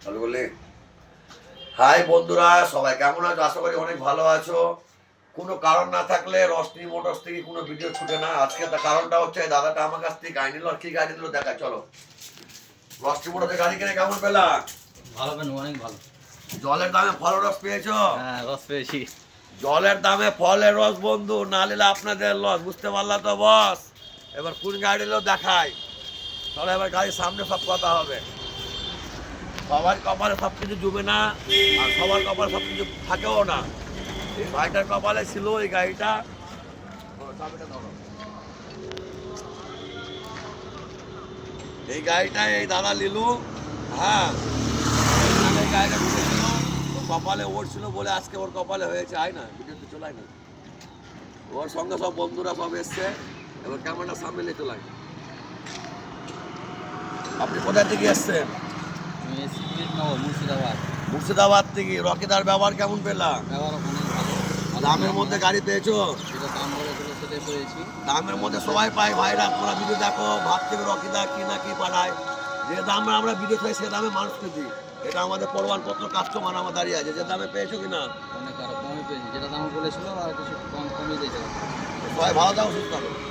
ভালো বলে হাই বন্ধুরা, সবাই কেমন আছো? আশা করি অনেক ভালো আছো। কোনো কারণ না থাকলে রশনি মোটরস থেকে কোনো ভিডিও ছুটে না। আজকে তার কারণটা হচ্ছে দাদাটা আমার কাছ থেকে গাড়ি নিল। আর কি গাড়ি নিল দেখা, চলো। রশনি মোটরসের গাড়ি কিনে কেমন পেলা? ভালো পেন, অনেক ভালো। জলের দামে ফলের রস পেয়েছো? হ্যাঁ, রস পেয়েছি। জলের দামে ফলের রস বন্ধু, না নিলে আপনাদের লস। বুঝতে পারলা তো বস? এবার কোন গাড়ি নিল দেখাই। চলো এবার গাড়ির সামনে সব কথা হবে। সবার কপালে সব কিছু জমে না, আর সবার কপালে সব কিছু থাকেও না। এই ভাইটার কপালে ছিল এই গাড়িটা। চাবিটা ধরো। এই গাড়িটা এই দাদা লিলু। হ্যাঁ, এই গাড়িটা ঢুকেছিল, ওর কপালে ওর ছিল বলে আজকে ওর কপালে হয়েছে। আয় না, ভিডিওতে চলাই না। ওর সঙ্গে সব বন্ধুরা সব এসছে। এবার ক্যামেরাটা সামনে নিয়ে চলাই। আপনি কোথা থেকে এসছেন? মুর্শিদাবাদ। মুর্শিদাবাদ থেকে। রকিদার ব্যবহার কেমন পেলাম? ব্যবহার অনেক ভালো। দামের মধ্যে গাড়ি পেয়েছো? যেটা দাম বলেছিল সেটাই পেয়েছি। দামের মধ্যে সবাই পায় ভাইরা, তোমরা ভিডিও দেখো, ভাব থেকে রকিদা কি না কি পাঠায়। যে দামে আমরা ভিডিও খাই সে দামে মানুষকে দিই। এটা আমাদের প্রমাণপত্র, কাস্টমার আমার দাঁড়িয়ে আছে। যে দামে পেয়েছো কিনা? অনেক আরো কমে পেয়েছি, যেটা দাম বলেছিল আর কিছু কমই দিয়েছে। সবাই ভালো থাকো, সুস্থ থাকো।